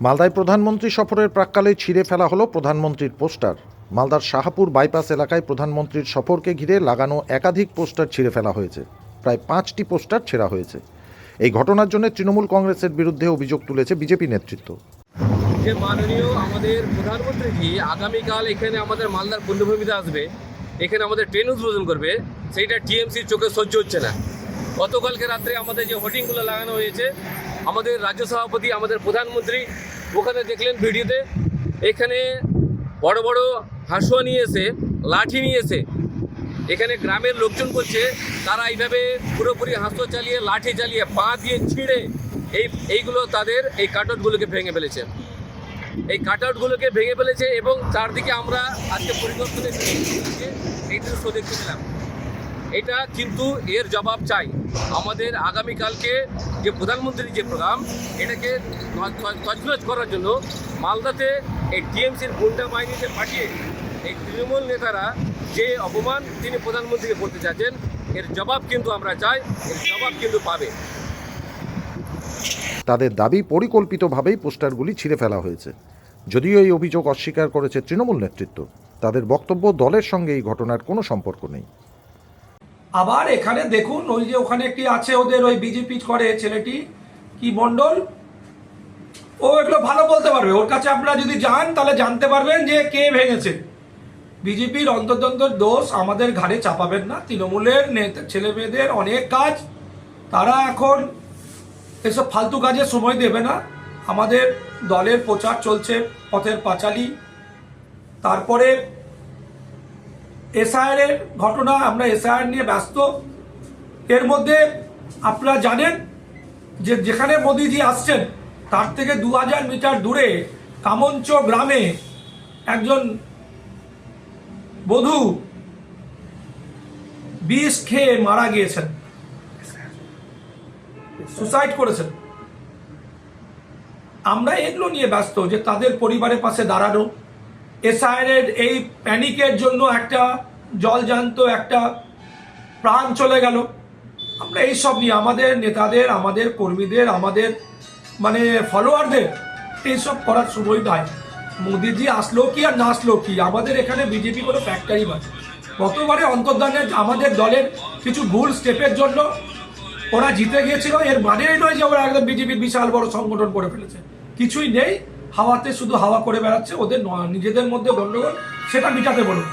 মালদায় প্রধানমন্ত্রী সফরের প্রাক্কালে ছিঁড়ে ফেলা হলো প্রধানমন্ত্রীর পোস্টার। মালদার শাহপুর বাইপাস এলাকায় প্রধানমন্ত্রীর সফরকে ঘিরে লাগানো একাধিক পোস্টার ছিঁড়ে ফেলা হয়েছে। প্রায় 5টি পোস্টার ছেঁড়া হয়েছে। এই ঘটনার জন্য তৃণমূল কংগ্রেসের বিরুদ্ধে অভিযোগ তুলেছে বিজেপি নেতৃত্ব। যে মাননীয় আমাদের প্রধানমন্ত্রীজি আগামীকাল এখানে আমাদের মালদার পূর্ণভূমিতে আসবে, এখানে আমাদের ট্রেন উদ্বোধন করবে, সেইটা টিএমসির চোখে সহ্য হচ্ছে না। গতকালকে রাত্রে আমাদের যে হোর্ডিংগুলো লাগানো হয়েছে, আমাদের রাজ্য সভাপতি আমাদের প্রধানমন্ত্রী ওখানে দেখলেন ভিডিওতে, এখানে বড় বড় হাঁসুয়া নিয়ে এসে, লাঠি নিয়ে এসে এখানে গ্রামের লোকজন বলছে তারা এইভাবে পুরোপুরি হাঁসুয়া চালিয়ে, লাঠি চালিয়ে, পা দিয়ে ছিঁড়ে এইগুলো তাদের এই কাটআউটগুলোকে ভেঙে ফেলেছে। এই কাটআউটগুলোকে ভেঙে ফেলেছে এবং চারদিকে আমরা আজকে পরিদর্শনে এই দৃশ্য দেখতে পেলাম। এটা কিন্তু এর জবাব চাই। আমাদের আগামীকালকে যে প্রধানমন্ত্রীর যে প্রোগ্রাম, এটাকে তছনছ করার জন্য মালদাতে এই টিএমসির গুন্ডা বাহিনীতে পাঠিয়ে এই তৃণমূল নেতারা যে অপমান তিনি প্রধানমন্ত্রীকে করতে চাচ্ছেন, এর জবাব কিন্তু আমরা চাই, এর জবাব কিন্তু পাবে। তাদের দাবি পরিকল্পিতভাবেই পোস্টারগুলি ছিঁড়ে ফেলা হয়েছে। যদিও এই অভিযোগ অস্বীকার করেছে তৃণমূল নেতৃত্ব, তাদের বক্তব্য দলের সঙ্গে এই ঘটনার কোনো সম্পর্ক নেই। আবার এখানে দেখুন, ওই যে ওখানে একটি আছে ওদের ওই বিজেপি করে ছেলেটি, কি মণ্ডল, ও এগুলো ভালো বলতে পারবে। ওর কাছে আপনারা যদি যান তাহলে জানতে পারবেন যে কে ভেঙেছে। বিজেপির অন্তর্দন্তর দোষ আমাদের ঘাড়ে চাপাবেন না। তৃণমূলের ছেলে মেয়েদের অনেক কাজ, তারা এখন এসব ফালতু কাজে সময় দেবে না। আমাদের দলের প্রচার চলছে, পথের পাঁচালী। তারপরে এসআইআর এর ঘটনা, আমরা এসআইআর নিয়ে ব্যস্ত। এর মধ্যে আপনারা জানেন যে যেখানে মোদিজি আসছেন তার থেকে 2000 মিটার দূরে কামঞ্চ গ্রামে একজন বধূ বিষ খেয়ে মারা গিয়েছেন, সুসাইড করেছেন। আমরা এগুলো নিয়ে ব্যস্ত যে তাদের পরিবারের পাশে দাঁড়ানো। এসআইআর এর এই প্যানিকের জন্য একটা জলজান্ত একটা প্রাণ চলে গেল। আমরা এইসব নিয়ে আমাদের নেতাদের, আমাদের কর্মীদের, আমাদের ফলোয়ারদের এইসব করার সময় নয়। মোদিজি আসলো কি আর না আসলো কি, আমাদের এখানে বিজেপি কোনো ফ্যাক্টরি নয়। গতবারে অন্তর্ধানে আমাদের দলের কিছু ভুল স্টেপের জন্য ওরা জিতে গিয়েছিল, এর মানেই নয় যে ওরা একদম বিজেপির বিশাল বড় সংগঠন করে ফেলেছে। কিছুই নেই, হাওয়াতে শুধু হাওয়া করে বেড়াচ্ছে। ওদের নিজেদের মধ্যে গন্ডগোল, সেটা মিটাতে বলুন।